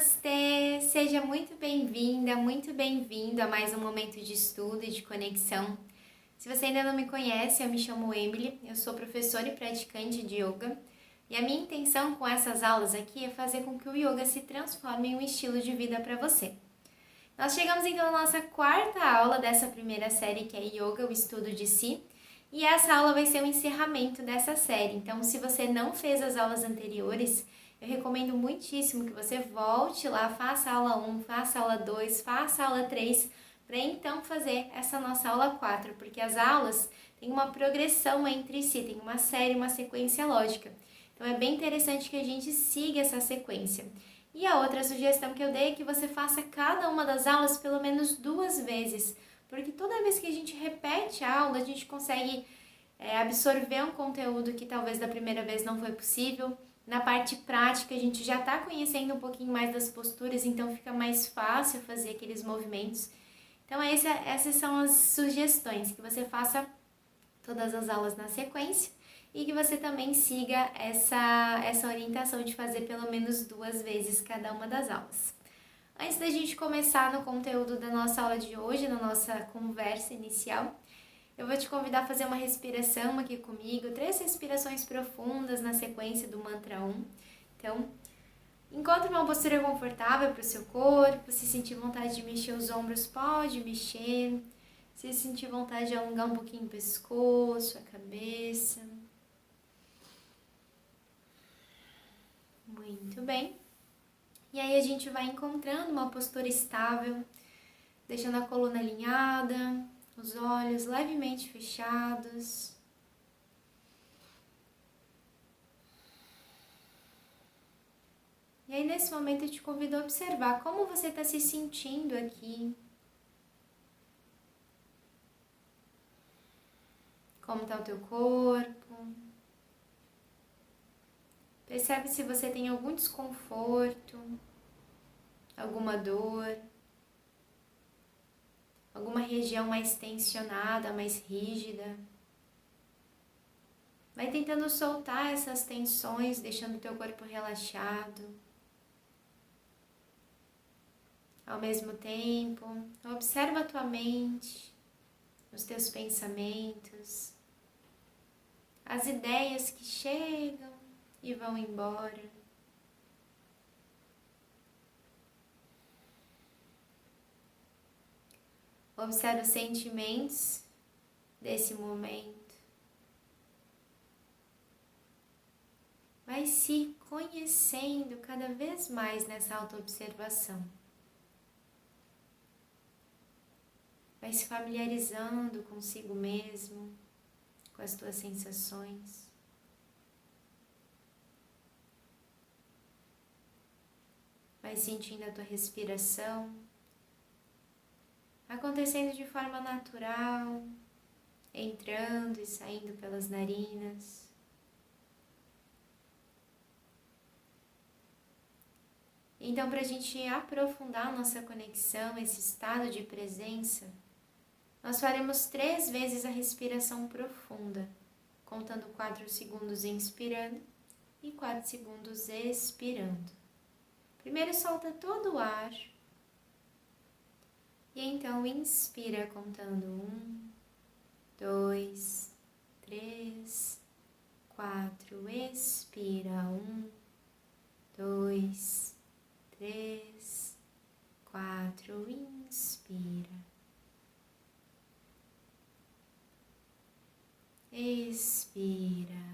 Namastê! Seja muito bem-vinda, muito bem-vindo a mais um momento de estudo e de conexão. Se você ainda não me conhece, eu me chamo Emily, eu sou professora e praticante de yoga e a minha intenção com essas aulas aqui é fazer com que o yoga se transforme em um estilo de vida para você. Nós chegamos então na nossa quarta aula dessa primeira série, que é Yoga, o estudo de si, e essa aula vai ser o encerramento dessa série. Então, se você não fez as aulas anteriores, eu recomendo muitíssimo que você volte lá, faça a aula 1, faça a aula 2, faça a aula 3, para então fazer essa nossa aula 4, porque as aulas têm uma progressão entre si, tem uma série, uma sequência lógica. Então, é bem interessante que a gente siga essa sequência. E a outra sugestão que eu dei é que você faça cada uma das aulas pelo menos 2 vezes, porque toda vez que a gente repete a aula, a gente consegue absorver um conteúdo que talvez da primeira vez não foi possível. Na parte prática, a gente já está conhecendo um pouquinho mais das posturas, então fica mais fácil fazer aqueles movimentos. Então, essas são as sugestões, que você faça todas as aulas na sequência e que você também siga essa orientação de fazer pelo menos 2 vezes cada uma das aulas. Antes da gente começar no conteúdo da nossa aula de hoje, na nossa conversa inicial, eu vou te convidar a fazer uma respiração aqui comigo, 3 respirações profundas na sequência do mantra 1. Então, encontre uma postura confortável para o seu corpo. Se sentir vontade de mexer os ombros, pode mexer. Se sentir vontade de alongar um pouquinho o pescoço, a cabeça. Muito bem. E aí a gente vai encontrando uma postura estável, deixando a coluna alinhada, os olhos levemente fechados. E aí nesse momento eu te convido a observar como você está se sentindo aqui. Como está o teu corpo. Percebe se você tem algum desconforto, alguma dor, alguma região mais tensionada, mais rígida. Vai tentando soltar essas tensões, deixando o teu corpo relaxado. Ao mesmo tempo, observa a tua mente, os teus pensamentos, as ideias que chegam e vão embora. Observa os sentimentos desse momento. Vai se conhecendo cada vez mais nessa autoobservação. Vai se familiarizando consigo mesmo, com as tuas sensações. Vai sentindo a tua respiração acontecendo de forma natural, entrando e saindo pelas narinas. Então, para a gente aprofundar a nossa conexão, esse estado de presença, nós faremos 3 vezes a respiração profunda, contando 4 segundos inspirando e 4 segundos expirando. Primeiro solta todo o ar e então inspira contando 1, 2, 3, 4, expira 1, 2, 3, 4, inspira. Expira.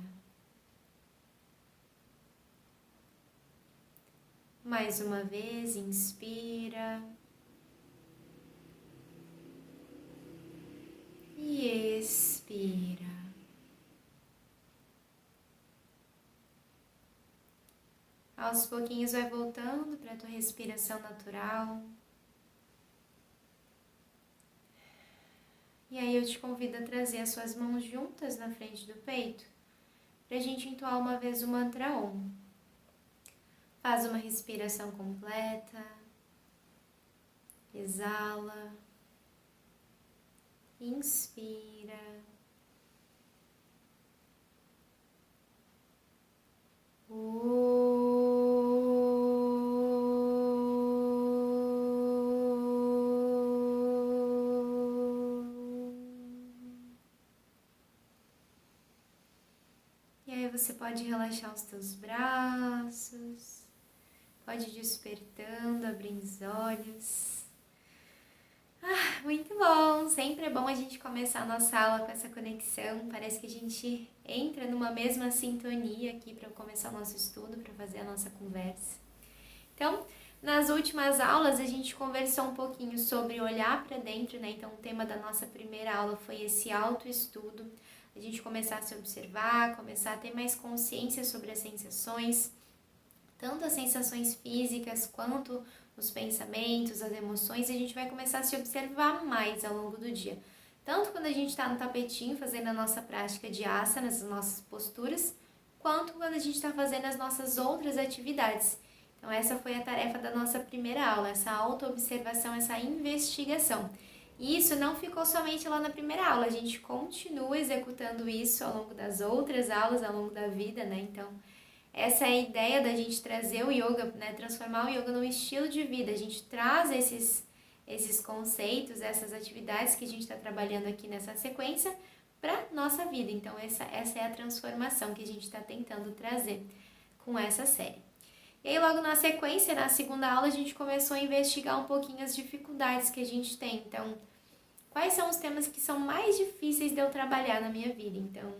Mais uma vez, inspira. E expira. Aos pouquinhos vai voltando para a tua respiração natural. E aí eu te convido a trazer as suas mãos juntas na frente do peito, para a gente entoar uma vez o mantra Om. Faz uma respiração completa, exala, inspira, você pode relaxar os teus braços, pode ir despertando, abrindo os olhos. Muito bom! Sempre é bom a gente começar a nossa aula com essa conexão. Parece que a gente entra numa mesma sintonia aqui para começar o nosso estudo, para fazer a nossa conversa. Então, nas últimas aulas a gente conversou um pouquinho sobre olhar para dentro, né? Então, o tema da nossa primeira aula foi esse autoestudo. A gente começar a se observar, começar a ter mais consciência sobre as sensações, tanto as sensações físicas quanto os pensamentos, as emoções, a gente vai começar a se observar mais ao longo do dia. Tanto quando a gente está no tapetinho fazendo a nossa prática de asanas, as nossas posturas, quanto quando a gente está fazendo as nossas outras atividades. Então essa foi a tarefa da nossa primeira aula, essa autoobservação, essa investigação. E isso não ficou somente lá na primeira aula, a gente continua executando isso ao longo das outras aulas, ao longo da vida, né? Então, essa é a ideia da gente trazer o yoga, né? Transformar o yoga num estilo de vida. A gente traz esses conceitos, essas atividades que a gente está trabalhando aqui nessa sequência para nossa vida. Então, essa é a transformação que a gente está tentando trazer com essa série. E aí, logo na sequência, na segunda aula, a gente começou a investigar um pouquinho as dificuldades que a gente tem. Então, quais são os temas que são mais difíceis de eu trabalhar na minha vida? Então,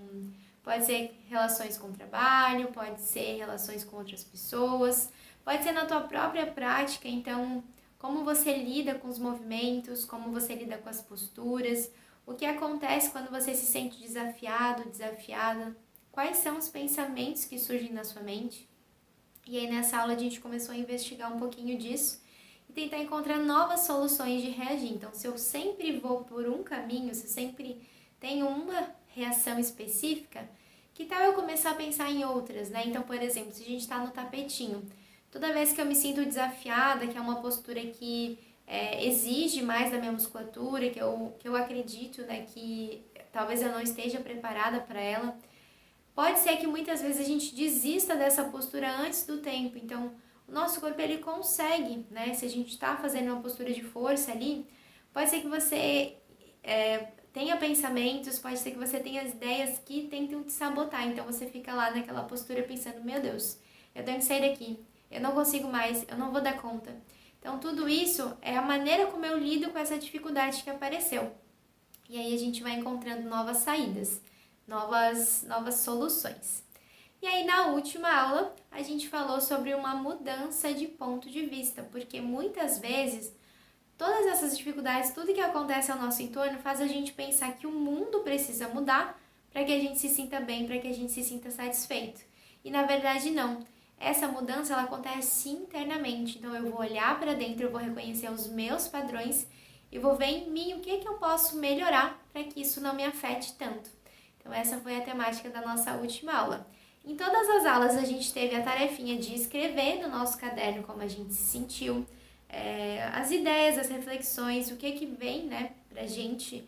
pode ser relações com o trabalho, pode ser relações com outras pessoas, pode ser na tua própria prática. Então, como você lida com os movimentos, como você lida com as posturas, o que acontece quando você se sente desafiado, desafiada, quais são os pensamentos que surgem na sua mente. E aí nessa aula a gente começou a investigar um pouquinho disso e tentar encontrar novas soluções de reagir. Então, se eu sempre vou por um caminho, se eu sempre tenho uma reação específica, que tal eu começar a pensar em outras, né? Então, por exemplo, se a gente está no tapetinho, toda vez que eu me sinto desafiada, que é uma postura que exige mais da minha musculatura, que eu acredito, né, que talvez eu não esteja preparada para ela, pode ser que muitas vezes a gente desista dessa postura antes do tempo. Então, o nosso corpo ele consegue, né? Se a gente está fazendo uma postura de força ali, pode ser que você tenha pensamentos, pode ser que você tenha as ideias que tentam te sabotar. Então, você fica lá naquela postura pensando, meu Deus, eu tenho que sair daqui, eu não consigo mais, eu não vou dar conta. Então, tudo isso é a maneira como eu lido com essa dificuldade que apareceu. E aí a gente vai encontrando novas saídas, novas soluções. E aí na última aula a gente falou sobre uma mudança de ponto de vista, porque muitas vezes todas essas dificuldades, tudo que acontece ao nosso entorno faz a gente pensar que o mundo precisa mudar para que a gente se sinta bem, para que a gente se sinta satisfeito. E na verdade não. Essa mudança ela acontece internamente. Então eu vou olhar para dentro, eu vou reconhecer os meus padrões e vou ver em mim o que eu posso melhorar para que isso não me afete tanto. Então essa foi a temática da nossa última aula. Em todas as aulas a gente teve a tarefinha de escrever no nosso caderno como a gente se sentiu, as ideias, as reflexões, o que vem, né, pra gente,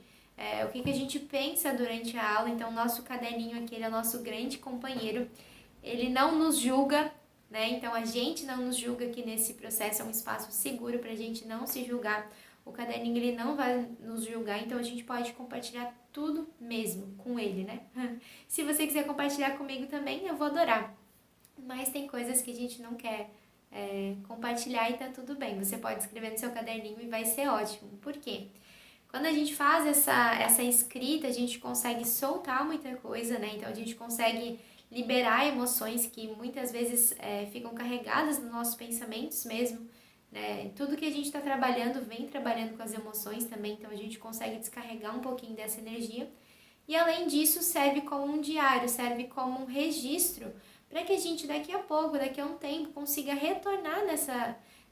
o que a gente pensa durante a aula. Então o nosso caderninho aqui, ele é o nosso grande companheiro, ele não nos julga, né, então a gente não nos julga aqui nesse processo, é um espaço seguro pra gente não se julgar. O caderninho ele não vai nos julgar, então a gente pode compartilhar tudo mesmo com ele, né? Se você quiser compartilhar comigo também, eu vou adorar. Mas tem coisas que a gente não quer compartilhar e tá tudo bem. Você pode escrever no seu caderninho e vai ser ótimo. Por quê? Quando a gente faz essa escrita, a gente consegue soltar muita coisa, né? Então a gente consegue liberar emoções que muitas vezes ficam carregadas nos nossos pensamentos mesmo. Tudo que a gente está trabalhando vem trabalhando com as emoções também, então a gente consegue descarregar um pouquinho dessa energia. E além disso, serve como um diário, serve como um registro para que a gente daqui a pouco, daqui a um tempo, consiga retornar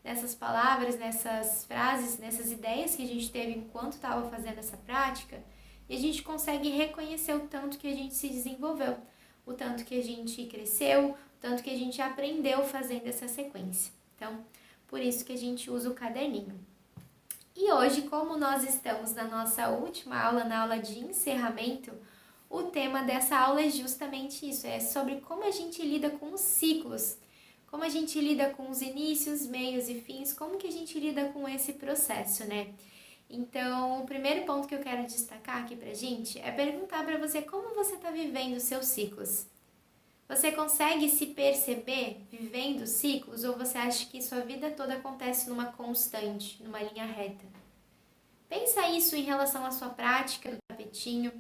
nessas palavras, nessas frases, nessas ideias que a gente teve enquanto estava fazendo essa prática, e a gente consegue reconhecer o tanto que a gente se desenvolveu, o tanto que a gente cresceu, o tanto que a gente aprendeu fazendo essa sequência. Então, por isso que a gente usa o caderninho. E hoje, como nós estamos na nossa última aula, na aula de encerramento, o tema dessa aula é justamente isso, é sobre como a gente lida com os ciclos, como a gente lida com os inícios, meios e fins, como que a gente lida com esse processo, né? Então, o primeiro ponto que eu quero destacar aqui pra gente é perguntar pra você como você tá vivendo os seus ciclos. Você consegue se perceber vivendo ciclos ou você acha que sua vida toda acontece numa constante, numa linha reta? Pensa isso em relação à sua prática do tapetinho.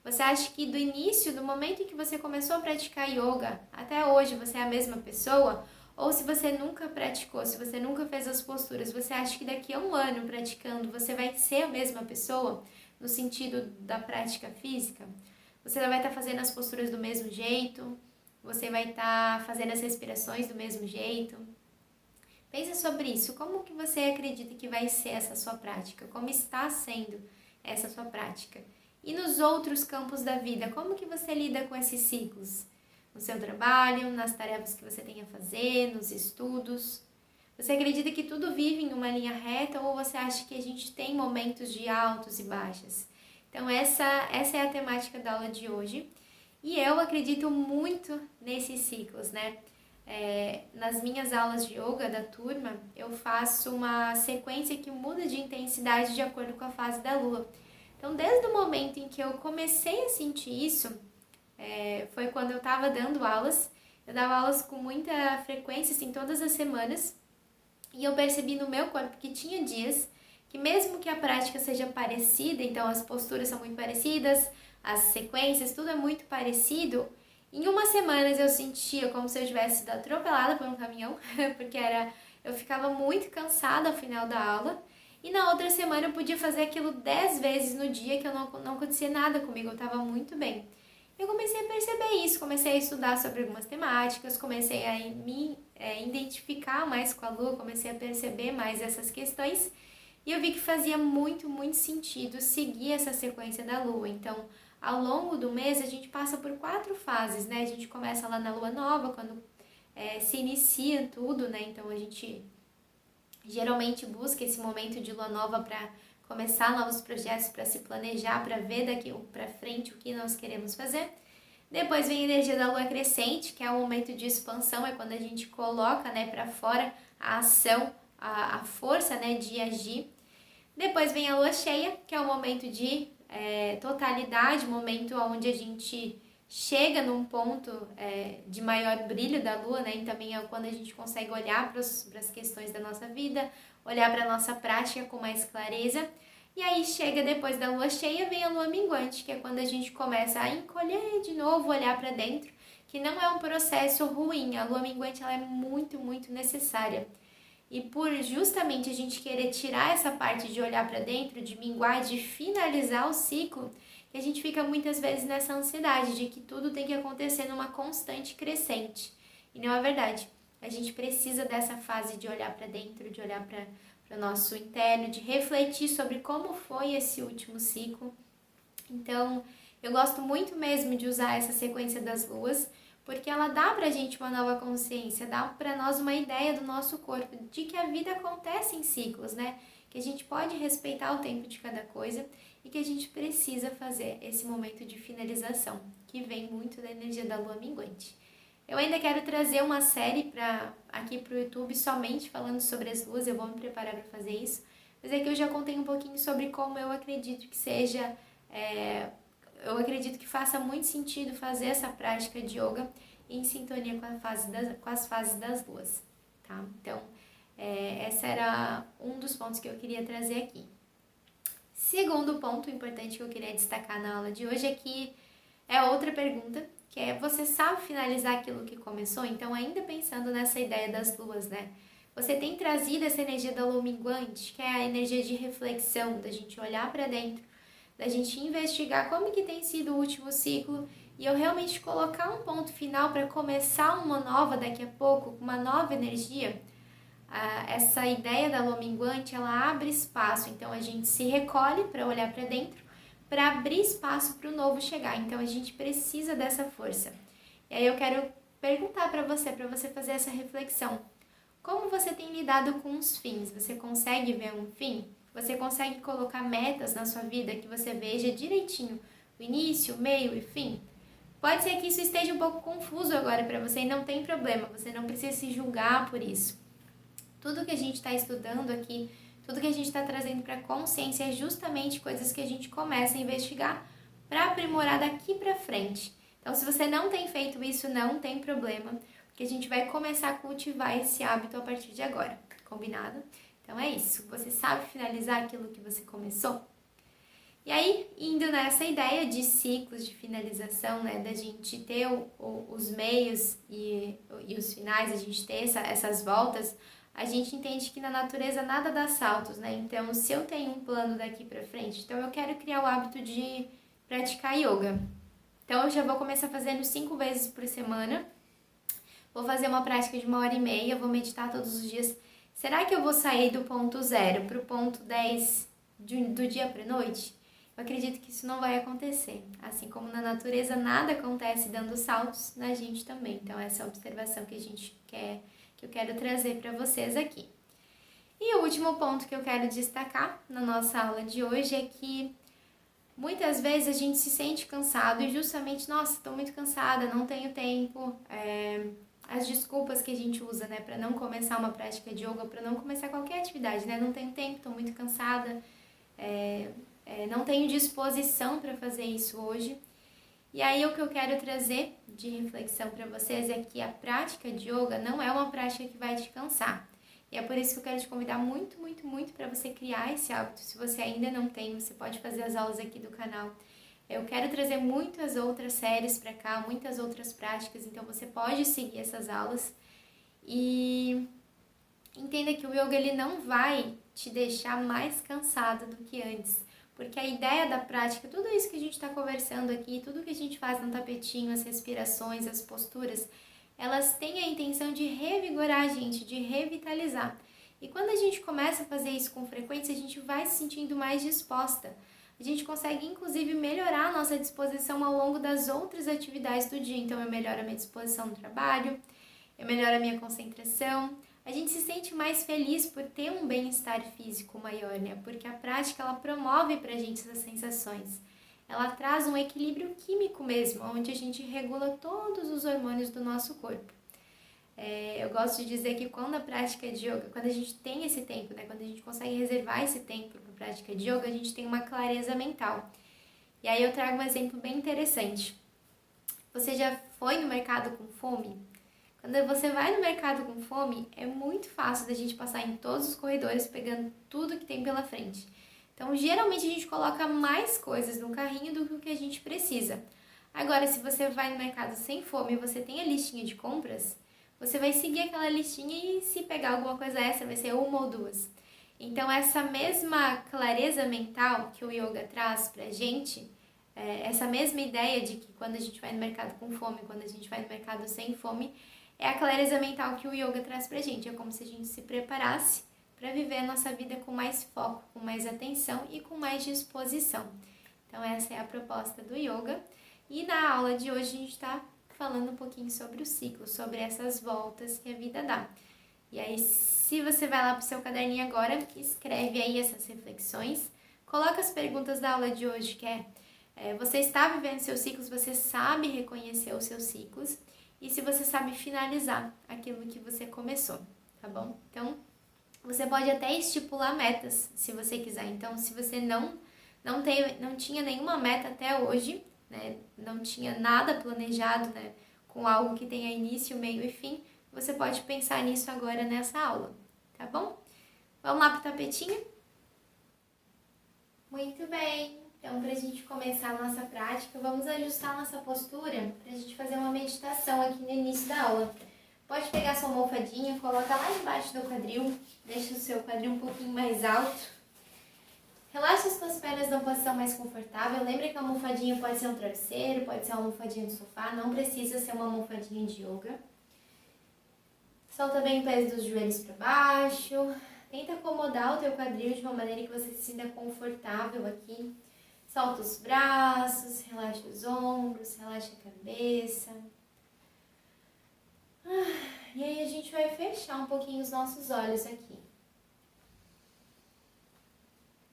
Você acha que do início, do momento em que você começou a praticar yoga, até hoje você é a mesma pessoa? Ou se você nunca praticou, se você nunca fez as posturas, você acha que daqui a um ano praticando você vai ser a mesma pessoa no sentido da prática física? Você vai estar fazendo as posturas do mesmo jeito? Você vai estar fazendo as respirações do mesmo jeito? Pensa sobre isso. Como que você acredita que vai ser essa sua prática? Como está sendo essa sua prática? E nos outros campos da vida, como que você lida com esses ciclos? No seu trabalho, nas tarefas que você tem a fazer, nos estudos? Você acredita que tudo vive em uma linha reta ou você acha que a gente tem momentos de altos e baixas? Então essa é a temática da aula de hoje. E eu acredito muito nesses ciclos, né? Nas minhas aulas de yoga da turma, eu faço uma sequência que muda de intensidade de acordo com a fase da lua. Então, desde o momento em que eu comecei a sentir isso, foi quando eu estava dando aulas. Eu dava aulas com muita frequência, assim, todas as semanas. E eu percebi no meu corpo que tinha dias que mesmo que a prática seja parecida, então as posturas são muito parecidas, as sequências, tudo é muito parecido, em umas semanas eu sentia como se eu tivesse sido atropelada por um caminhão, porque eu ficava muito cansada ao final da aula. E na outra semana eu podia fazer aquilo 10 vezes no dia que não acontecia nada comigo, eu estava muito bem. Eu comecei a perceber isso, comecei a estudar sobre algumas temáticas, comecei a me identificar mais com a lua, comecei a perceber mais essas questões e eu vi que fazia muito, muito sentido seguir essa sequência da lua. Então, ao longo do mês a gente passa por 4 fases, né? A gente começa lá na lua nova, quando se inicia tudo, né? Então a gente geralmente busca esse momento de lua nova para começar novos projetos, para se planejar, para ver daqui para frente o que nós queremos fazer. Depois vem a energia da lua crescente, que é o momento de expansão, é quando a gente coloca, né, para fora a ação, a força, né, de agir. Depois vem a lua cheia, que é o momento de totalidade, momento onde a gente chega num ponto de maior brilho da lua, né? E também é quando a gente consegue olhar para as questões da nossa vida, olhar para a nossa prática com mais clareza. E aí chega depois da lua cheia, vem a lua minguante, que é quando a gente começa a encolher de novo, olhar para dentro, que não é um processo ruim. A lua minguante ela é muito, muito necessária. E por justamente a gente querer tirar essa parte de olhar para dentro, de minguar, de finalizar o ciclo, que a gente fica muitas vezes nessa ansiedade de que tudo tem que acontecer numa constante crescente. E não é verdade. A gente precisa dessa fase de olhar para dentro, de olhar para o nosso interno, de refletir sobre como foi esse último ciclo. Então, eu gosto muito mesmo de usar essa sequência das luas, porque ela dá pra gente uma nova consciência, dá pra nós uma ideia do nosso corpo, de que a vida acontece em ciclos, né? Que a gente pode respeitar o tempo de cada coisa e que a gente precisa fazer esse momento de finalização, que vem muito da energia da lua minguante. Eu ainda quero trazer uma série aqui pro YouTube somente falando sobre as luas, eu vou me preparar para fazer isso, mas aqui eu já contei um pouquinho sobre como eu acredito que seja... eu acredito que faça muito sentido fazer essa prática de yoga em sintonia com as fases das luas, tá? Então, esse era um dos pontos que eu queria trazer aqui. Segundo ponto importante que eu queria destacar na aula de hoje é que é outra pergunta, que é: você sabe finalizar aquilo que começou? Então, ainda pensando nessa ideia das luas, né? Você tem trazido essa energia da lua minguante, que é a energia de reflexão, da gente olhar para dentro, da gente investigar como que tem sido o último ciclo e eu realmente colocar um ponto final para começar uma nova daqui a pouco, uma nova energia. Essa ideia da lua minguante, ela abre espaço, então a gente se recolhe para olhar para dentro, para abrir espaço para o novo chegar, então a gente precisa dessa força. E aí eu quero perguntar para você fazer essa reflexão. Como você tem lidado com os fins? Você consegue ver um fim? Você consegue colocar metas na sua vida que você veja direitinho o início, o meio e fim? Pode ser que isso esteja um pouco confuso agora para você e não tem problema, você não precisa se julgar por isso. Tudo que a gente está estudando aqui, tudo que a gente está trazendo para a consciência é justamente coisas que a gente começa a investigar para aprimorar daqui para frente. Então, se você não tem feito isso, não tem problema, porque a gente vai começar a cultivar esse hábito a partir de agora, combinado? Então é isso, você sabe finalizar aquilo que você começou? E aí, indo nessa ideia de ciclos de finalização, né, da gente ter os meios e os finais, a gente ter essas voltas, a gente entende que na natureza nada dá saltos, né? Então, se eu tenho um plano daqui pra frente, então eu quero criar o hábito de praticar yoga. Então, eu já vou começar fazendo 5 vezes por semana, vou fazer uma prática de 1h30, vou meditar todos os dias. Será que eu vou sair do ponto 0 pro ponto 10 do dia pra noite? Eu acredito que isso não vai acontecer. Assim como na natureza nada acontece dando saltos, na gente também. Então essa é a observação que eu quero trazer para vocês aqui. E o último ponto que eu quero destacar na nossa aula de hoje é que muitas vezes a gente se sente cansado e justamente, nossa, estou muito cansada, não tenho tempo. As desculpas que a gente usa, né, para não começar uma prática de yoga, para não começar qualquer atividade, né, não tenho tempo, estou muito cansada, não tenho disposição para fazer isso hoje. E aí o que eu quero trazer de reflexão para vocês é que a prática de yoga não é uma prática que vai te cansar. E é por isso que eu quero te convidar muito, muito, muito para você criar esse hábito. Se você ainda não tem, você pode fazer as aulas aqui do canal. Eu quero trazer muitas outras séries para cá, muitas outras práticas, então você pode seguir essas aulas. E entenda que o yoga ele não vai te deixar mais cansado do que antes. Porque a ideia da prática, tudo isso que a gente está conversando aqui, tudo que a gente faz no tapetinho, as respirações, as posturas, elas têm a intenção de revigorar a gente, de revitalizar. E quando a gente começa a fazer isso com frequência, a gente vai se sentindo mais disposta. A gente consegue, inclusive, melhorar a nossa disposição ao longo das outras atividades do dia. Então, eu melhoro a minha disposição no trabalho, eu melhoro a minha concentração. A gente se sente mais feliz por ter um bem-estar físico maior, né? Porque a prática, ela promove pra gente essas sensações. Ela traz um equilíbrio químico mesmo, onde a gente regula todos os hormônios do nosso corpo. Eu gosto de dizer que quando a prática de yoga, quando a gente tem esse tempo, né? Quando a gente consegue reservar esse tempo para a prática de yoga, a gente tem uma clareza mental. E aí eu trago um exemplo bem interessante. Você já foi no mercado com fome? Quando você vai no mercado com fome, é muito fácil da gente passar em todos os corredores pegando tudo que tem pela frente. Então, geralmente a gente coloca mais coisas no carrinho do que o que a gente precisa. Agora, se você vai no mercado sem fome e você tem a listinha de compras, você vai seguir aquela listinha e se pegar alguma coisa extra, vai ser uma ou duas. Então, essa mesma clareza mental que o yoga traz pra gente, essa mesma ideia de que quando a gente vai no mercado com fome, quando a gente vai no mercado sem fome, é a clareza mental que o yoga traz pra gente. É como se a gente se preparasse para viver a nossa vida com mais foco, com mais atenção e com mais disposição. Então essa é a proposta do yoga. E na aula de hoje a gente está falando um pouquinho sobre o ciclo, sobre essas voltas que a vida dá. E aí, se você vai lá pro seu caderninho agora, escreve aí essas reflexões, coloca as perguntas da aula de hoje, que você está vivendo seus ciclos, você sabe reconhecer os seus ciclos, e se você sabe finalizar aquilo que você começou, tá bom? Então, você pode até estipular metas, se você quiser. Então, se você não tinha nenhuma meta até hoje, né, não tinha nada planejado, né, com algo que tenha início, meio e fim, você pode pensar nisso agora nessa aula, tá bom? Vamos lá pro tapetinho? Muito bem! Então, para a gente começar a nossa prática, vamos ajustar nossa postura para a gente fazer uma meditação aqui no início da aula. Pode pegar sua almofadinha, coloca lá embaixo do quadril, deixa o seu quadril um pouquinho mais alto. Relaxa as suas pernas numa posição mais confortável. Lembra que a almofadinha pode ser um travesseiro, pode ser uma almofadinha de sofá, não precisa ser uma almofadinha de yoga. Solta bem o peso dos joelhos para baixo. Tenta acomodar o teu quadril de uma maneira que você se sinta confortável aqui. Solta os braços, relaxa os ombros, relaxa a cabeça. E aí a gente vai fechar um pouquinho os nossos olhos aqui.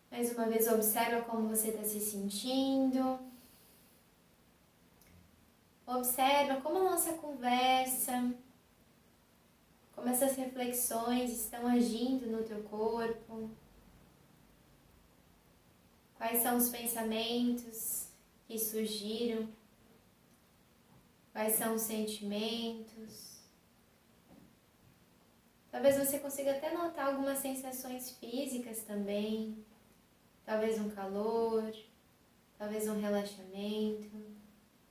Mais uma vez, observa como você está se sentindo. Observa como a nossa conversa, como essas reflexões estão agindo no teu corpo. Quais são os pensamentos que surgiram? Quais são os sentimentos? Talvez você consiga até notar algumas sensações físicas também. Talvez um calor, talvez um relaxamento,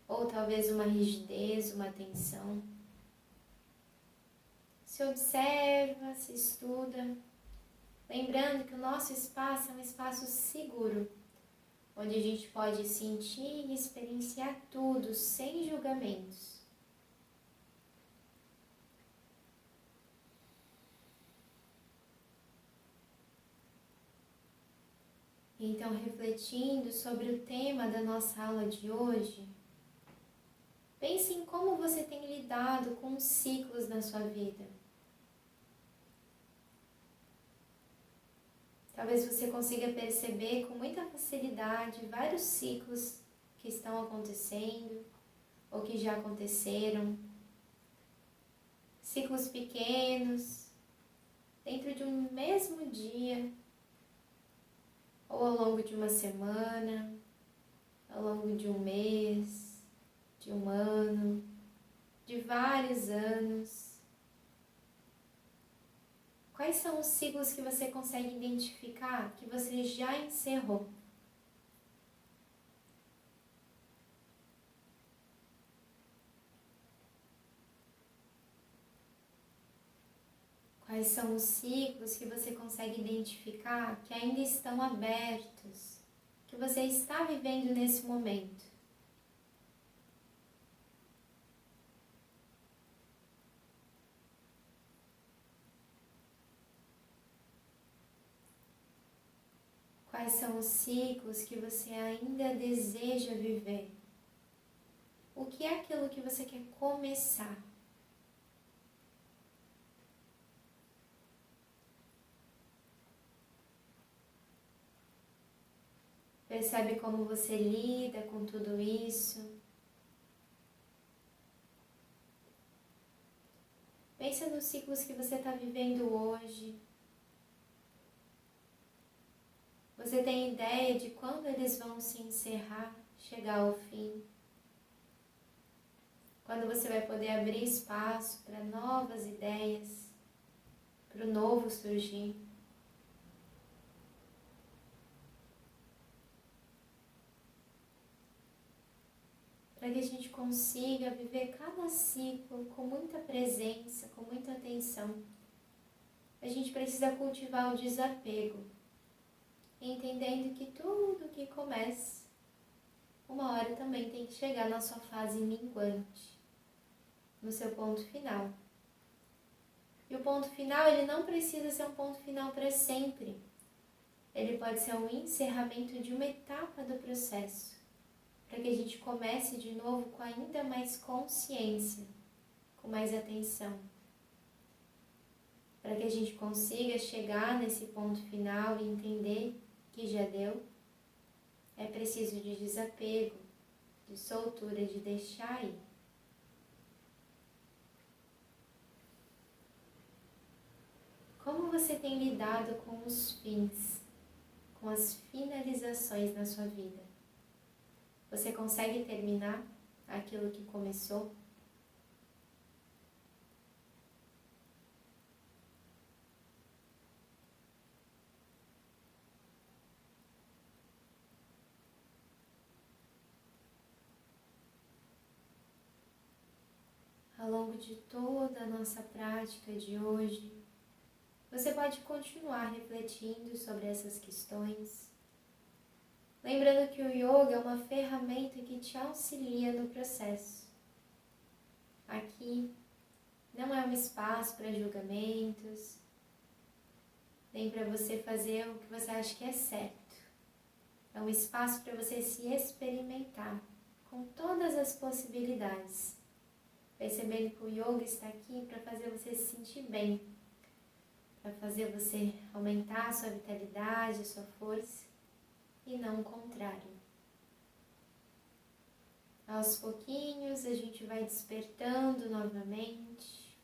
ou talvez uma rigidez, uma tensão. Se observa, se estuda, lembrando que o nosso espaço é um espaço seguro, onde a gente pode sentir e experienciar tudo sem julgamentos. Então, refletindo sobre o tema da nossa aula de hoje, pense em como você tem lidado com os ciclos na sua vida. Talvez você consiga perceber com muita facilidade vários ciclos que estão acontecendo ou que já aconteceram. Ciclos pequenos, dentro de um mesmo dia, ou ao longo de uma semana, ao longo de um mês, de um ano, de vários anos. Quais são os ciclos que você consegue identificar que você já encerrou? Quais são os ciclos que você consegue identificar que ainda estão abertos, que você está vivendo nesse momento? Quais são os ciclos que você ainda deseja viver? O que é aquilo que você quer começar? Percebe como você lida com tudo isso? Pensa nos ciclos que você está vivendo hoje. Você tem ideia de quando eles vão se encerrar, chegar ao fim? Quando você vai poder abrir espaço para novas ideias, para o novo surgir? Para que a gente consiga viver cada ciclo com muita presença, com muita atenção, a gente precisa cultivar o desapego, entendendo que tudo que começa, uma hora também tem que chegar na sua fase minguante, no seu ponto final. E o ponto final, ele não precisa ser um ponto final para sempre. Ele pode ser um encerramento de uma etapa do processo, para que a gente comece de novo com ainda mais consciência, com mais atenção. Para que a gente consiga chegar nesse ponto final e entender que já deu, é preciso de desapego, de soltura, de deixar ir. Como você tem lidado com os fins, com as finalizações na sua vida? Você consegue terminar aquilo que começou? Ao longo de toda a nossa prática de hoje, você pode continuar refletindo sobre essas questões, lembrando que o yoga é uma ferramenta que te auxilia no processo. Aqui não é um espaço para julgamentos, nem para você fazer o que você acha que é certo. É um espaço para você se experimentar com todas as possibilidades, percebendo que o yoga está aqui para fazer você se sentir bem, para fazer você aumentar a sua vitalidade, a sua força, e não o contrário. Aos pouquinhos a gente vai despertando novamente,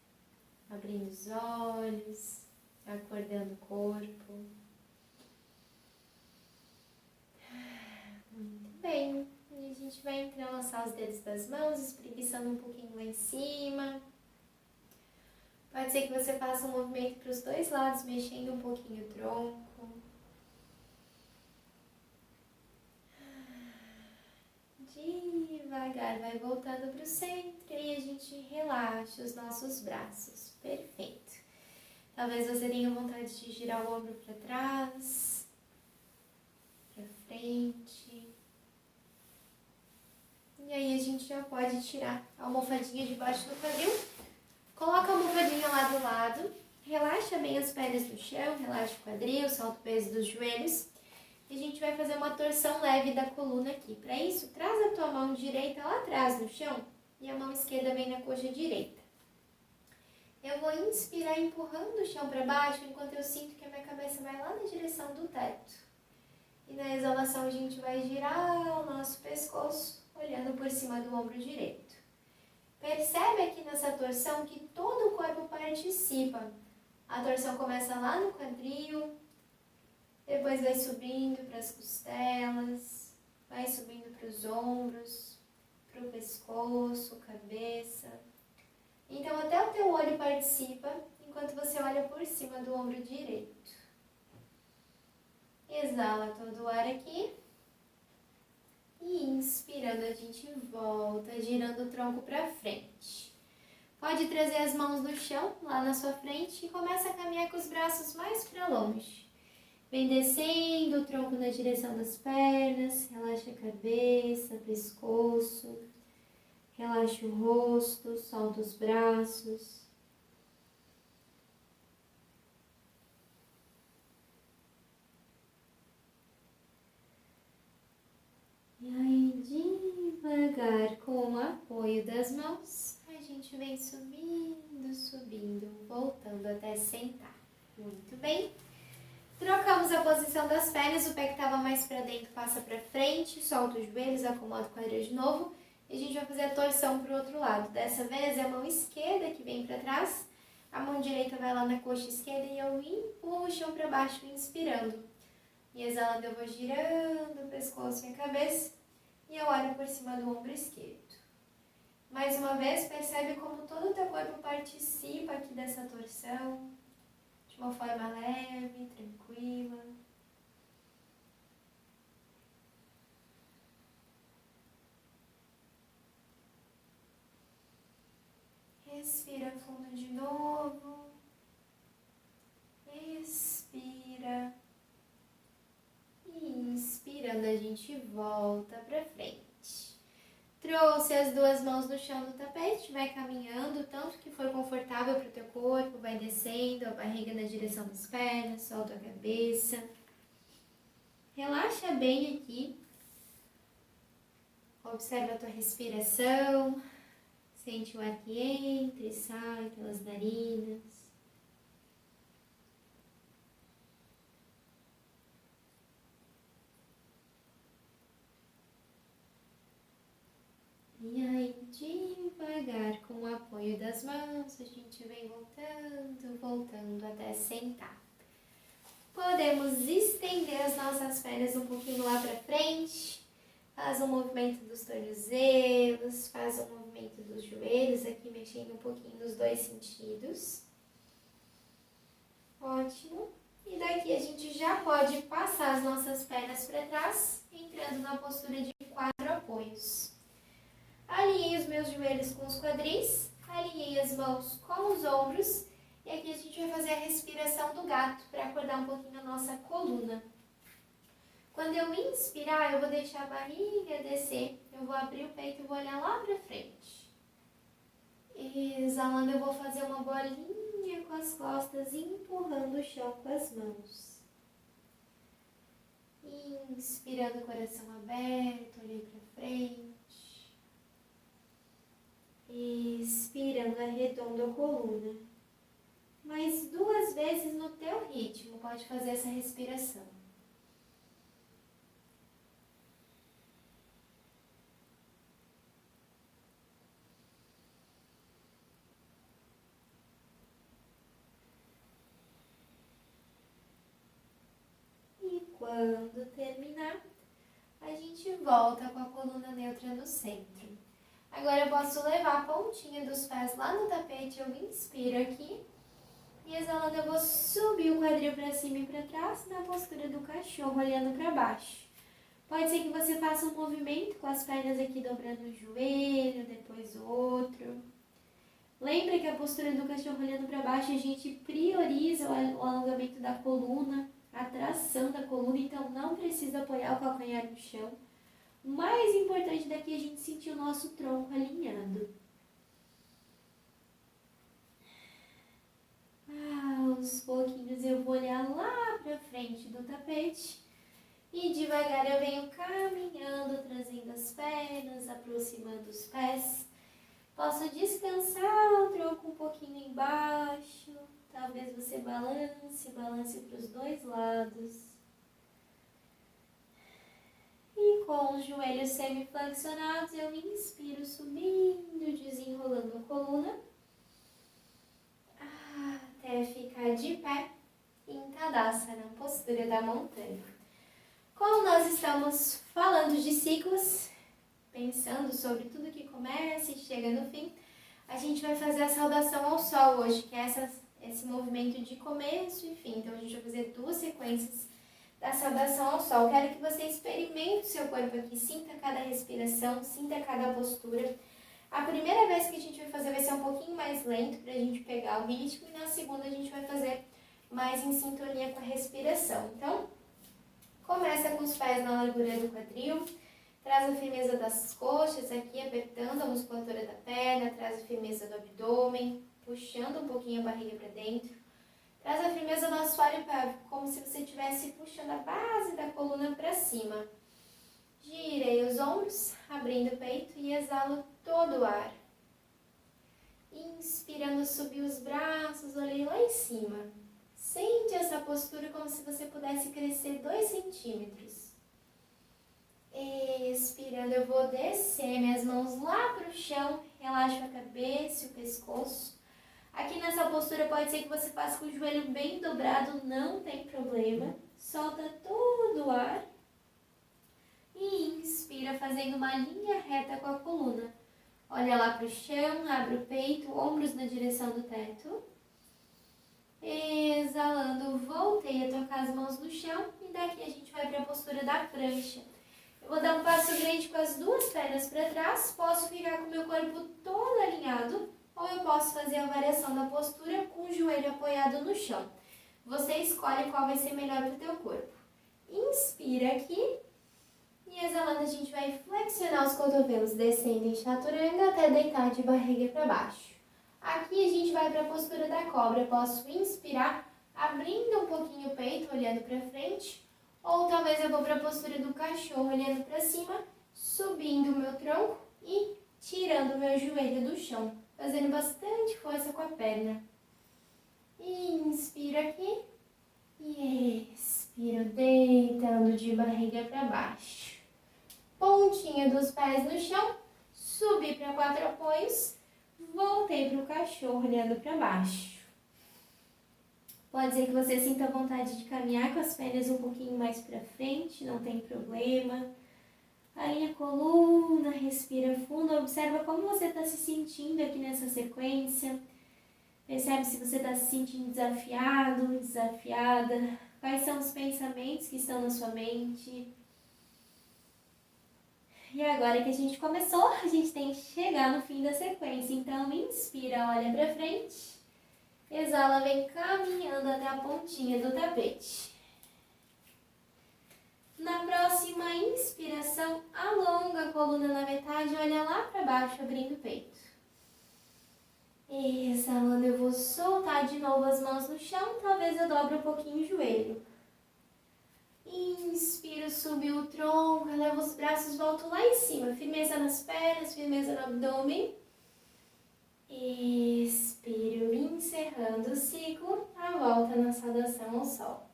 abrindo os olhos, acordando o corpo. Muito bem, e a gente vai então lançar os dedos das mãos, espreguiçando um pouquinho lá em cima. Pode ser que você faça um movimento para os dois lados, mexendo um pouquinho o tronco. Devagar, vai voltando para o centro e a gente relaxa os nossos braços. Perfeito. Talvez você tenha vontade de girar o ombro para trás, para frente. E aí a gente já pode tirar a almofadinha debaixo do quadril. Coloca a almofadinha lá do lado. Relaxa bem as pernas no chão, relaxa o quadril, solta o peso dos joelhos. E a gente vai fazer uma torção leve da coluna aqui. Para isso, traz a tua mão direita lá atrás no chão e a mão esquerda vem na coxa direita. Eu vou inspirar empurrando o chão para baixo enquanto eu sinto que a minha cabeça vai lá na direção do teto. E na exalação a gente vai girar o nosso pescoço olhando por cima do ombro direito. Percebe aqui nessa torção que todo o corpo participa. A torção começa lá no quadril, depois vai subindo para as costelas, vai subindo para os ombros, para o pescoço, cabeça. Então até o teu olho participa enquanto você olha por cima do ombro direito. Exala todo o ar aqui. E inspirando a gente volta, girando o tronco para frente. Pode trazer as mãos no chão, lá na sua frente, e começa a caminhar com os braços mais para longe. Vem descendo o tronco na direção das pernas, relaxa a cabeça, pescoço, relaxa o rosto, solta os braços. E aí, devagar, com o apoio das mãos, a gente vem subindo, subindo, voltando até sentar. Muito bem. Trocamos a posição das pernas, o pé que estava mais para dentro passa para frente, solta os joelhos, acomoda o quadril de novo e a gente vai fazer a torção para o outro lado. Dessa vez é a mão esquerda que vem para trás, a mão direita vai lá na coxa esquerda e eu empurro o chão para baixo, inspirando. E exalando eu vou girando o pescoço e a cabeça e eu olho por cima do ombro esquerdo. Mais uma vez, percebe como todo o teu corpo participa aqui dessa torção. De uma forma leve, tranquila. Respira fundo de novo. Expira. E inspirando a gente volta para frente. Trouxe as duas mãos no chão do tapete, vai caminhando tanto que for confortável para o teu corpo, vai descendo a barriga na direção das pernas, solta a cabeça. Relaxa bem aqui. Observa a tua respiração, sente o ar que entra e sai pelas narinas. E aí, devagar, com o apoio das mãos, a gente vem voltando até sentar. Podemos estender as nossas pernas um pouquinho lá para frente. Faz um movimento dos tornozelos, faz um movimento dos joelhos, aqui mexendo um pouquinho nos dois sentidos. Ótimo. E daqui a gente já pode passar as nossas pernas para trás, entrando na postura de 4 apoios. Alinhei os meus joelhos com os quadris, alinhei as mãos com os ombros e aqui a gente vai fazer a respiração do gato para acordar um pouquinho a nossa coluna. Quando eu inspirar, eu vou deixar a barriga descer, eu vou abrir o peito e vou olhar lá para frente. Exalando, eu vou fazer uma bolinha com as costas, empurrando o chão com as mãos. Inspirando o coração aberto, olhei para frente. Expirando, arredonda a coluna. Mais 2 vezes no teu ritmo, pode fazer essa respiração. E quando terminar, a gente volta com a coluna neutra no centro. Agora eu posso levar a pontinha dos pés lá no tapete, eu inspiro aqui. E exalando, eu vou subir o quadril para cima e para trás, na postura do cachorro, olhando para baixo. Pode ser que você faça um movimento com as pernas aqui dobrando o joelho, depois outro. Lembra que a postura do cachorro olhando para baixo, a gente prioriza o alongamento da coluna, a tração da coluna, então não precisa apoiar o calcanhar no chão. O mais importante daqui é a gente sentir o nosso tronco alinhado. Aos pouquinhos eu vou olhar lá para frente do tapete e devagar eu venho caminhando, trazendo as pernas, aproximando os pés. Posso descansar o tronco um pouquinho embaixo, talvez você balance para os dois lados. E com os joelhos semi-flexionados eu inspiro subindo, desenrolando a coluna, até ficar de pé em Tadasana, postura da montanha. Como nós estamos falando de ciclos, pensando sobre tudo que começa e chega no fim, a gente vai fazer a saudação ao sol hoje, que é esse movimento de começo e fim. Então a gente vai fazer 2 sequências da saudação ao sol. Quero que você experimente o seu corpo aqui, sinta cada respiração, sinta cada postura. A primeira vez que a gente vai fazer vai ser um pouquinho mais lento para a gente pegar o ritmo, e na segunda a gente vai fazer mais em sintonia com a respiração. Então, começa com os pés na largura do quadril, traz a firmeza das coxas aqui, apertando a musculatura da perna, traz a firmeza do abdômen, puxando um pouquinho a barriga para dentro. Traz a firmeza do assoalho pélvico, como se você estivesse puxando a base da coluna para cima. Girei os ombros, abrindo o peito e exalo todo o ar. Inspirando, subir os braços, olhei lá em cima. Sente essa postura como se você pudesse crescer 2 centímetros. Expirando, eu vou descer minhas mãos lá para o chão, relaxo a cabeça e o pescoço. Aqui nessa postura pode ser que você faça com o joelho bem dobrado, não tem problema. Solta todo o ar. E inspira, fazendo uma linha reta com a coluna. Olha lá para o chão, abre o peito, ombros na direção do teto. Exalando, voltei a tocar as mãos no chão e daqui a gente vai para a postura da prancha. Eu vou dar um passo grande com as 2 pernas para trás, posso ficar com o meu corpo todo alinhado ou eu posso fazer a variação da postura com o joelho apoiado no chão. Você escolhe qual vai ser melhor para o teu corpo. Inspira aqui e exalando a gente vai flexionar os cotovelos, descendo em chaturanga até deitar de barriga para baixo. Aqui a gente vai para a postura da cobra. Eu posso inspirar, abrindo um pouquinho o peito, olhando para frente. Ou talvez eu vou para a postura do cachorro, olhando para cima, subindo o meu tronco e tirando o meu joelho do chão. Fazendo bastante força com a perna. Inspiro aqui. E expiro, deitando de barriga para baixo. Pontinha dos pés no chão. Subi para 4 apoios. Voltei para o cachorro, olhando para baixo. Pode ser que você sinta vontade de caminhar com as pernas um pouquinho mais para frente, não tem problema. Alinha a coluna, respira fundo, observa como você está se sentindo aqui nessa sequência. Percebe se você está se sentindo desafiado, desafiada. Quais são os pensamentos que estão na sua mente? E agora que a gente começou, a gente tem que chegar no fim da sequência. Então, inspira, olha para frente. Exala, vem caminhando até a pontinha do tapete. Na próxima inspiração, alonga a coluna na metade, olha lá para baixo, abrindo o peito. Exalando, eu vou soltar de novo as mãos no chão, talvez eu dobre um pouquinho o joelho. Inspiro, subiu o tronco, eleva os braços, volto lá em cima. Firmeza nas pernas, firmeza no abdômen. Expiro, encerrando o ciclo, a volta na saudação ao sol.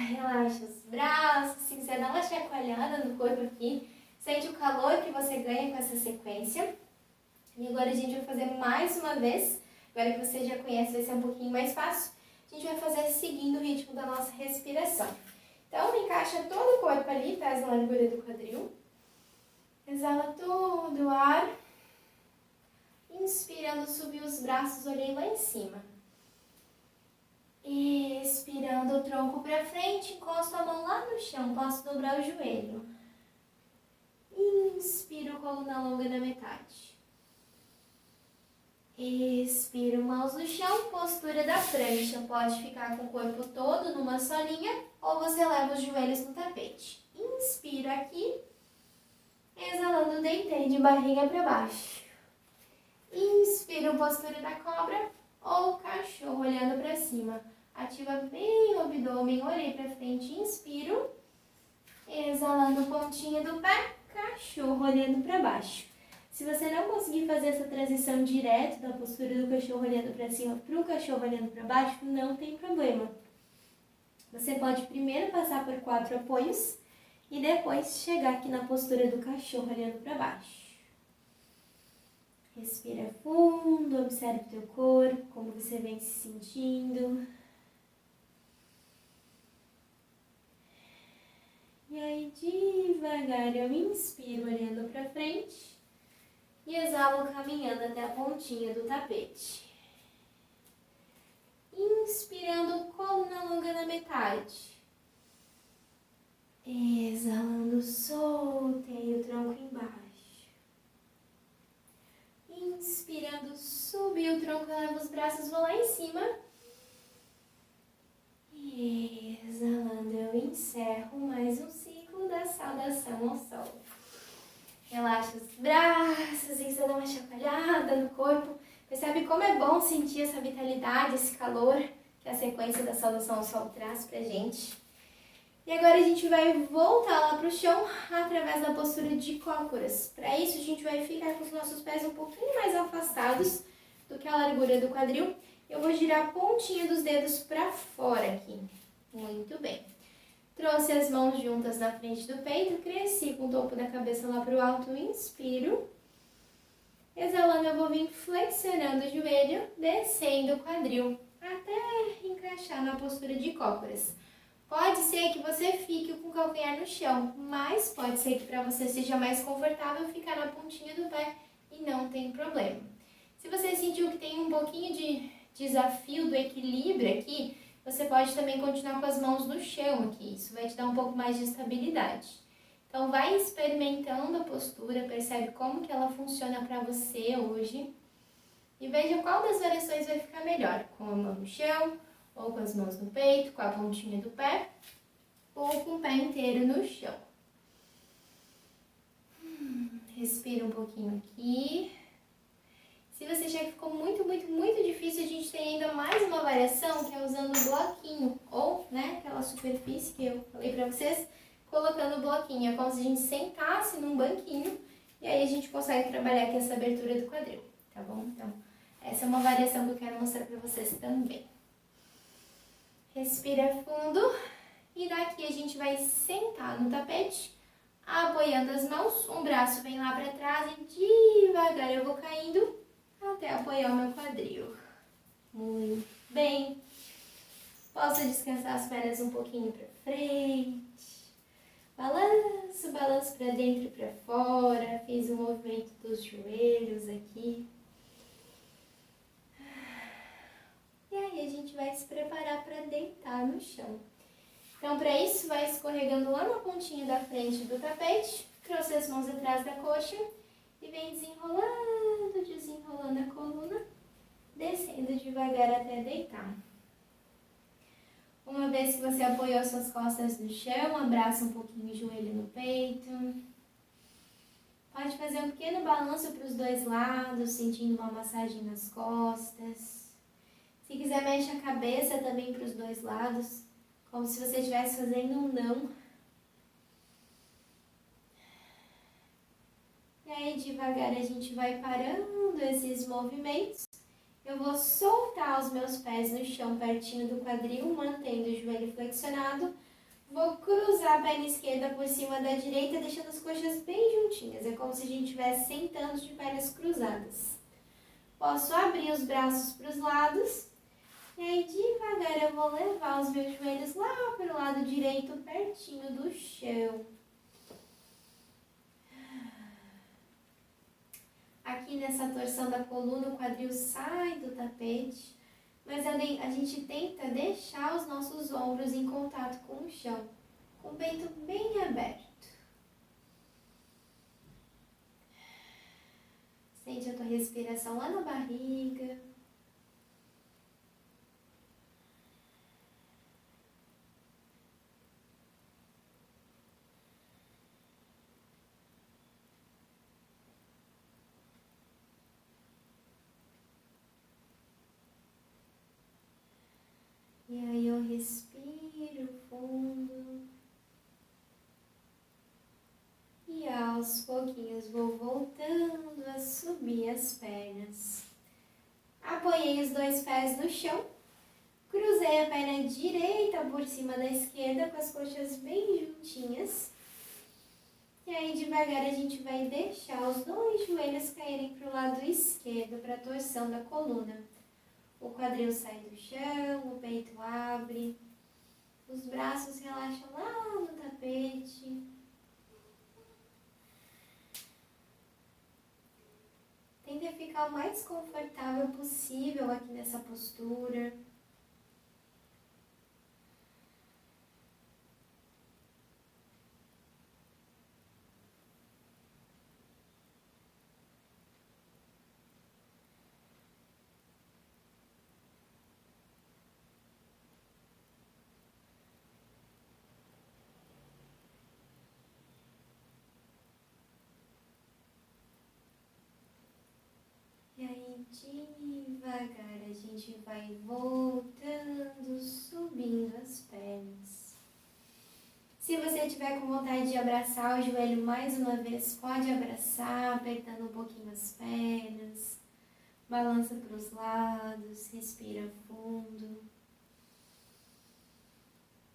Relaxa os braços, se quiser dar uma chacoalhada no corpo aqui. Sente o calor que você ganha com essa sequência. E agora a gente vai fazer mais uma vez. Agora que você já conhece, vai ser um pouquinho mais fácil. A gente vai fazer seguindo o ritmo da nossa respiração. Então, encaixa todo o corpo ali, pés na largura do quadril. Exala todo o ar. Inspirando, subir os braços, olhei lá em cima. Expirando, o tronco para frente, encosto a mão lá no chão, posso dobrar o joelho. Inspiro, coluna longa na metade. Expiro, mãos no chão, postura da prancha. Pode ficar com o corpo todo numa só linha ou você leva os joelhos no tapete. Inspiro aqui, exalando, deitei de barriga para baixo. Inspiro, postura da cobra ou cachorro, olhando para cima. Ativa bem o abdômen, orelha para frente, inspiro. Exalando, pontinha do pé, cachorro, olhando para baixo. Se você não conseguir fazer essa transição direto da postura do cachorro olhando para cima para o cachorro olhando para baixo, não tem problema. Você pode primeiro passar por 4 apoios e depois chegar aqui na postura do cachorro olhando para baixo. Respira fundo, observe o teu corpo, como você vem se sentindo. E aí, devagar, eu inspiro olhando para frente e exalo caminhando até a pontinha do tapete. Inspirando, coluna longa na metade. Exalando, soltei o tronco embaixo. Inspirando, subi o tronco, leva os braços, vou lá em cima. Exalando, eu encerro mais um ciclo da saudação ao sol. Relaxa os braços, e você dá uma chacoalhada no corpo. Percebe como é bom sentir essa vitalidade, esse calor que a sequência da saudação ao sol traz pra gente. E agora a gente vai voltar lá pro chão através da postura de cócoras. Para isso a gente vai ficar com os nossos pés um pouquinho mais afastados do que a largura do quadril. Eu vou girar a pontinha dos dedos para fora aqui. Muito bem. Trouxe as mãos juntas na frente do peito, cresci com o topo da cabeça lá para o alto, inspiro. Exalando, eu vou vir flexionando o joelho, descendo o quadril, até encaixar na postura de cócoras. Pode ser que você fique com o calcanhar no chão, mas pode ser que para você seja mais confortável ficar na pontinha do pé e não tem problema. Se você sentiu que tem um pouquinho de desafio do equilíbrio aqui, você pode também continuar com as mãos no chão aqui, isso vai te dar um pouco mais de estabilidade. Então vai experimentando a postura, percebe como que ela funciona para você hoje e veja qual das variações vai ficar melhor, com a mão no chão, ou com as mãos no peito, com a pontinha do pé, ou com o pé inteiro no chão. Respira um pouquinho aqui. Se você achar que ficou muito difícil, a gente tem ainda mais uma variação, que é usando o bloquinho, ou, né, aquela superfície que eu falei pra vocês, colocando o bloquinho. É como se a gente sentasse num banquinho, e aí a gente consegue trabalhar aqui essa abertura do quadril, tá bom? Então, essa é uma variação que eu quero mostrar pra vocês também. Respira fundo, e daqui a gente vai sentar no tapete, apoiando as mãos, um braço vem lá pra trás e devagar eu vou caindo, até apoiar o meu quadril. Muito bem. Posso descansar as pernas um pouquinho para frente. Balanço para dentro e para fora. Fiz o movimento dos joelhos aqui. E aí a gente vai se preparar para deitar no chão. Então, para isso, vai escorregando lá na pontinha da frente do tapete. Trouxe as mãos atrás da coxa. E vem desenrolando a coluna, descendo devagar até deitar. Uma vez que você apoiou suas costas no chão, abraça um pouquinho o joelho no peito. Pode fazer um pequeno balanço para os dois lados, sentindo uma massagem nas costas. Se quiser, mexe a cabeça também para os dois lados, como se você estivesse fazendo um não. E aí, devagar, a gente vai parando esses movimentos. Eu vou soltar os meus pés no chão, pertinho do quadril, mantendo o joelho flexionado. Vou cruzar a perna esquerda por cima da direita, deixando as coxas bem juntinhas. É como se a gente estivesse sentando de pernas cruzadas. Posso abrir os braços para os lados. E aí, devagar, eu vou levar os meus joelhos lá para o lado direito, pertinho do chão. nessa torção da coluna, o quadril sai do tapete, mas a gente tenta deixar os nossos ombros em contato com o chão, com o peito bem aberto. Sente a tua respiração lá na barriga. E aí eu respiro fundo. E aos pouquinhos vou voltando a subir as pernas. Apoiei os 2 pés no chão. Cruzei a perna direita por cima da esquerda com as coxas bem juntinhas. E aí devagar a gente vai deixar os 2 joelhos caírem para o lado esquerdo, para a torção da coluna. O quadril sai do chão, o peito abre, os braços relaxam lá no tapete. Tenta ficar o mais confortável possível aqui nessa postura. E aí, devagar, a gente vai voltando, subindo as pernas. Se você tiver com vontade de abraçar o joelho mais uma vez, pode abraçar, apertando um pouquinho as pernas. Balança para os lados, respira fundo.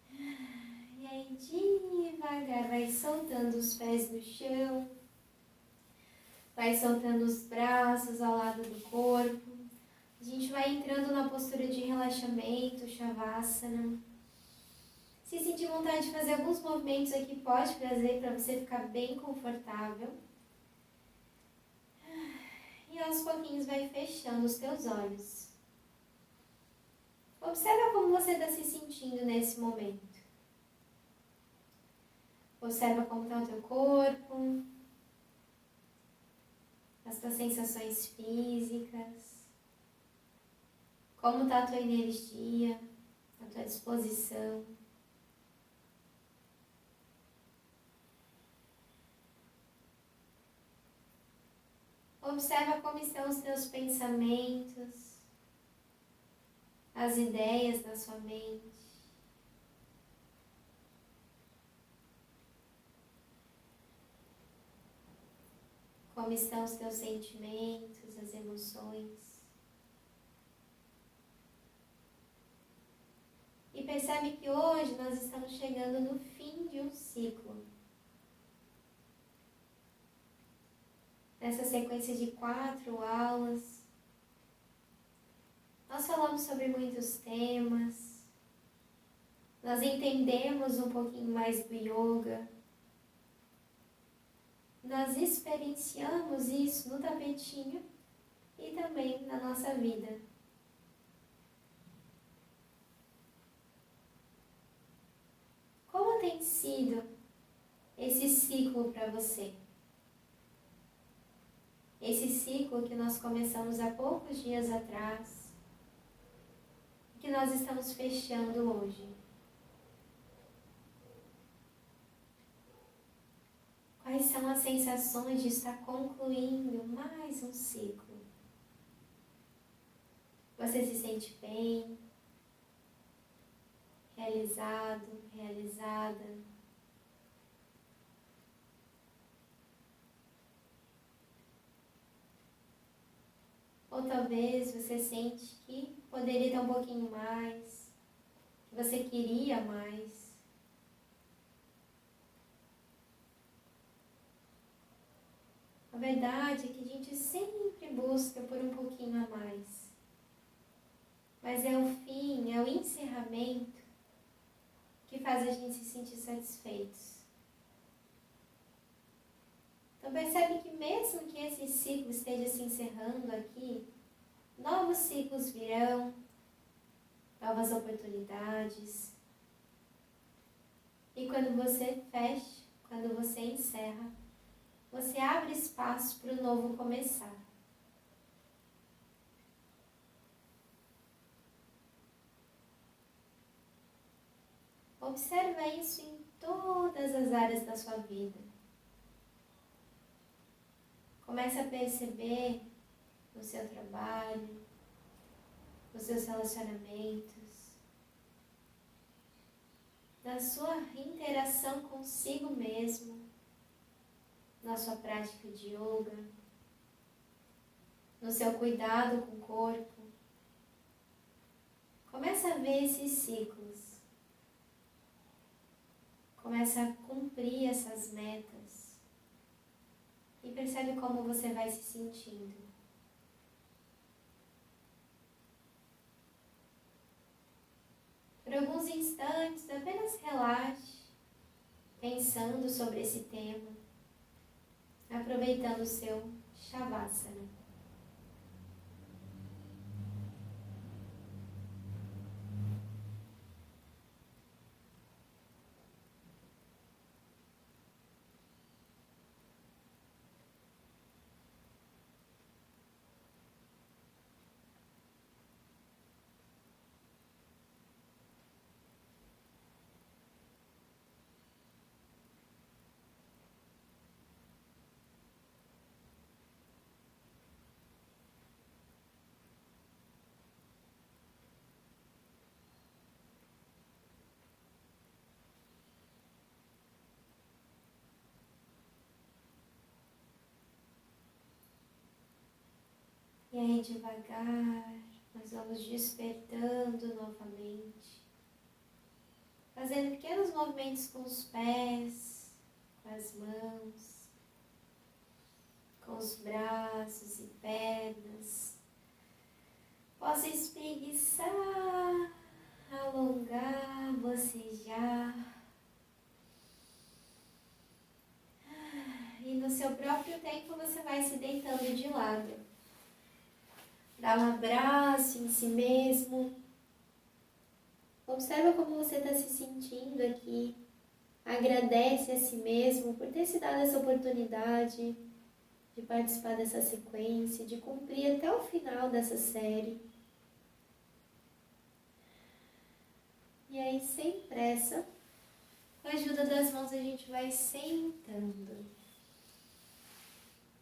E aí, devagar, vai soltando os pés do chão. Vai soltando os braços ao lado do corpo. A gente vai entrando na postura de relaxamento, Shavasana. Se sentir vontade de fazer alguns movimentos aqui, pode fazer para você ficar bem confortável. E aos pouquinhos vai fechando os teus olhos. Observa como você está se sentindo nesse momento. Observa como está o teu corpo, as tuas sensações físicas, como está a tua energia, a tua disposição. Observa como estão os teus pensamentos, as ideias da sua mente. Como estão os teus sentimentos, as emoções. E percebe que hoje nós estamos chegando no fim de um ciclo. Nessa sequência de 4 aulas, nós falamos sobre muitos temas, nós entendemos um pouquinho mais do yoga, nós experienciamos isso no tapetinho e também na nossa vida. Como tem sido esse ciclo para você? Esse ciclo que nós começamos há poucos dias atrás, que nós estamos fechando hoje. Quais são as sensações de estar concluindo mais um ciclo? Você se sente bem, realizado, realizada? Ou talvez você sente que poderia ter um pouquinho mais, que você queria mais. A verdade é que a gente sempre busca por um pouquinho a mais. Mas é o fim, é o encerramento que faz a gente se sentir satisfeitos. Então percebe que mesmo que esse ciclo esteja se encerrando aqui, novos ciclos virão, novas oportunidades. E quando você fecha, quando você encerra, você abre espaço para o novo começar. Observa isso em todas as áreas da sua vida. Comece a perceber no seu trabalho, nos seus relacionamentos, na sua interação consigo mesmo, na sua prática de yoga, no seu cuidado com o corpo. Comece a ver esses ciclos. Comece a cumprir essas metas. E percebe como você vai se sentindo. Por alguns instantes, apenas relaxe, pensando sobre esse tema, aproveitando o seu Shavasana. E aí devagar, nós vamos despertando novamente, fazendo pequenos movimentos com os pés, com as mãos, com os braços e pernas. Possa espreguiçar, alongar, bocejar. E no seu próprio tempo você vai se deitando de lado. Dá um abraço em si mesmo. Observa como você está se sentindo aqui. Agradece a si mesmo por ter se dado essa oportunidade de participar dessa sequência, de cumprir até o final dessa série. E aí, sem pressa, com a ajuda das mãos, a gente vai sentando.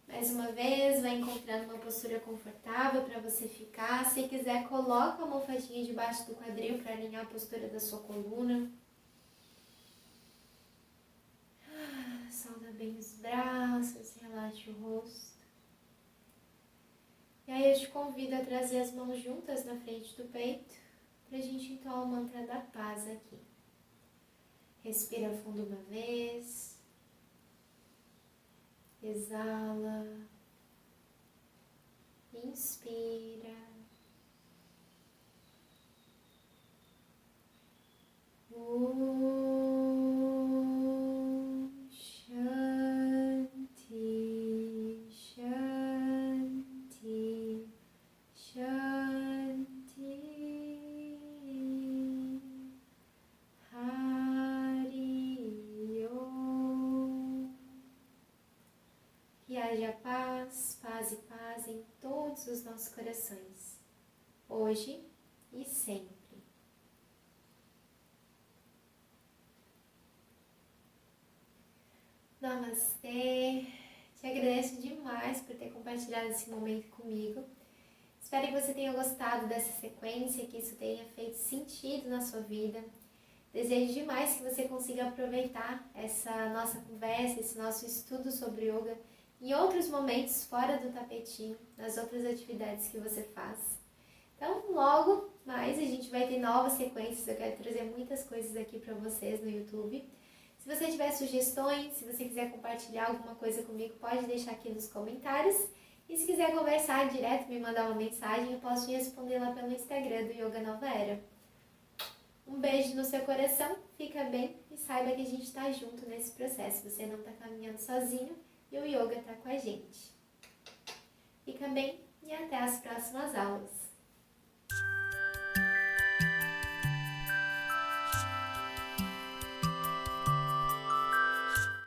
Mais uma vez, vai encontrando uma postura confortável para você ficar. Se quiser, coloca a almofadinha debaixo do quadril para alinhar a postura da sua coluna. Solta bem os braços, relaxa o rosto. E aí eu te convido a trazer as mãos juntas na frente do peito para a gente entoar o mantra da paz aqui. Respira fundo uma vez. Exala, inspira, Shanti, Shanti, Shanti, Hari Om. Que haja paz, paz e paz em todos os nossos corações, hoje e sempre. Namastê! Te agradeço demais por ter compartilhado esse momento comigo. Espero que você tenha gostado dessa sequência, que isso tenha feito sentido na sua vida. Desejo demais que você consiga aproveitar essa nossa conversa, esse nosso estudo sobre yoga em outros momentos fora do tapetinho, nas outras atividades que você faz. Então, logo mais a gente vai ter novas sequências, eu quero trazer muitas coisas aqui para vocês no YouTube. Se você tiver sugestões, se você quiser compartilhar alguma coisa comigo, pode deixar aqui nos comentários. E se quiser conversar direto, me mandar uma mensagem, eu posso te responder lá pelo Instagram do Yoga Nova Era. Um beijo no seu coração, fica bem e saiba que a gente está junto nesse processo. Você não está caminhando sozinho, e o yoga está com a gente. Fica bem e até as próximas aulas!